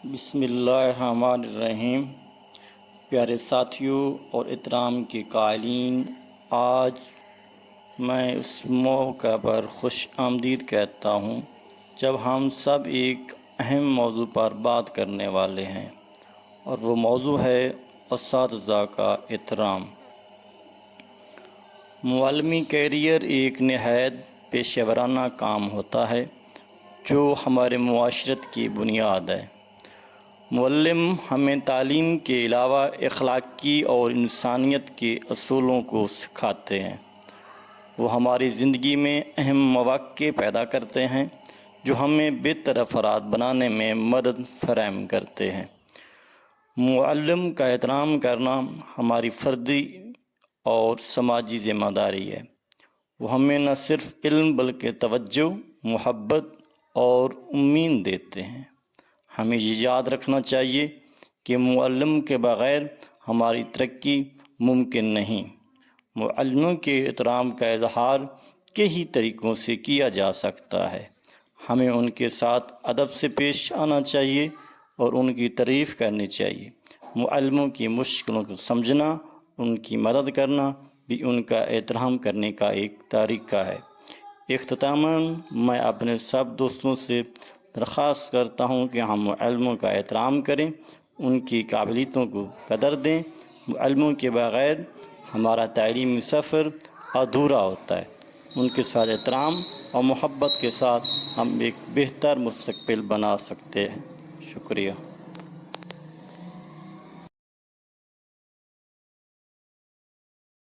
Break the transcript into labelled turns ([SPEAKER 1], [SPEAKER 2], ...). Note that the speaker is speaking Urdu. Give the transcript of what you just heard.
[SPEAKER 1] بسم اللہ الرحمن الرحیم۔ پیارے ساتھیوں اور احترام کے قائلین، آج میں اس موقع پر خوش آمدید کہتا ہوں جب ہم سب ایک اہم موضوع پر بات کرنے والے ہیں، اور وہ موضوع ہے اساتذہ کا احترام۔ معلمی کیریئر ایک نہایت پیشہ ورانہ کام ہوتا ہے جو ہمارے معاشرت کی بنیاد ہے۔ معلم ہمیں تعلیم کے علاوہ اخلاقی اور انسانیت کے اصولوں کو سکھاتے ہیں۔ وہ ہماری زندگی میں اہم مواقع پیدا کرتے ہیں جو ہمیں بہتر افراد بنانے میں مدد فراہم کرتے ہیں۔ معلم کا احترام کرنا ہماری فردی اور سماجی ذمہ داری ہے۔ وہ ہمیں نہ صرف علم بلکہ توجہ، محبت اور امید دیتے ہیں۔ ہمیں یہ یاد رکھنا چاہیے کہ معلم کے بغیر ہماری ترقی ممکن نہیں۔ معلموں کے احترام کا اظہار کئی طریقوں سے کیا جا سکتا ہے۔ ہمیں ان کے ساتھ ادب سے پیش آنا چاہیے اور ان کی تعریف کرنی چاہیے۔ معلموں کی مشکلوں کو سمجھنا، ان کی مدد کرنا بھی ان کا احترام کرنے کا ایک طریقہ ہے۔ اختتاماً میں اپنے سب دوستوں سے درخواست کرتا ہوں کہ ہم معلموں کا احترام کریں، ان کی قابلیتوں کو قدر دیں۔ معلموں کے بغیر ہمارا تعلیمی سفر ادھورا ہوتا ہے۔ ان کے ساتھ احترام اور محبت کے ساتھ ہم ایک بہتر مستقبل بنا سکتے ہیں۔ شکریہ۔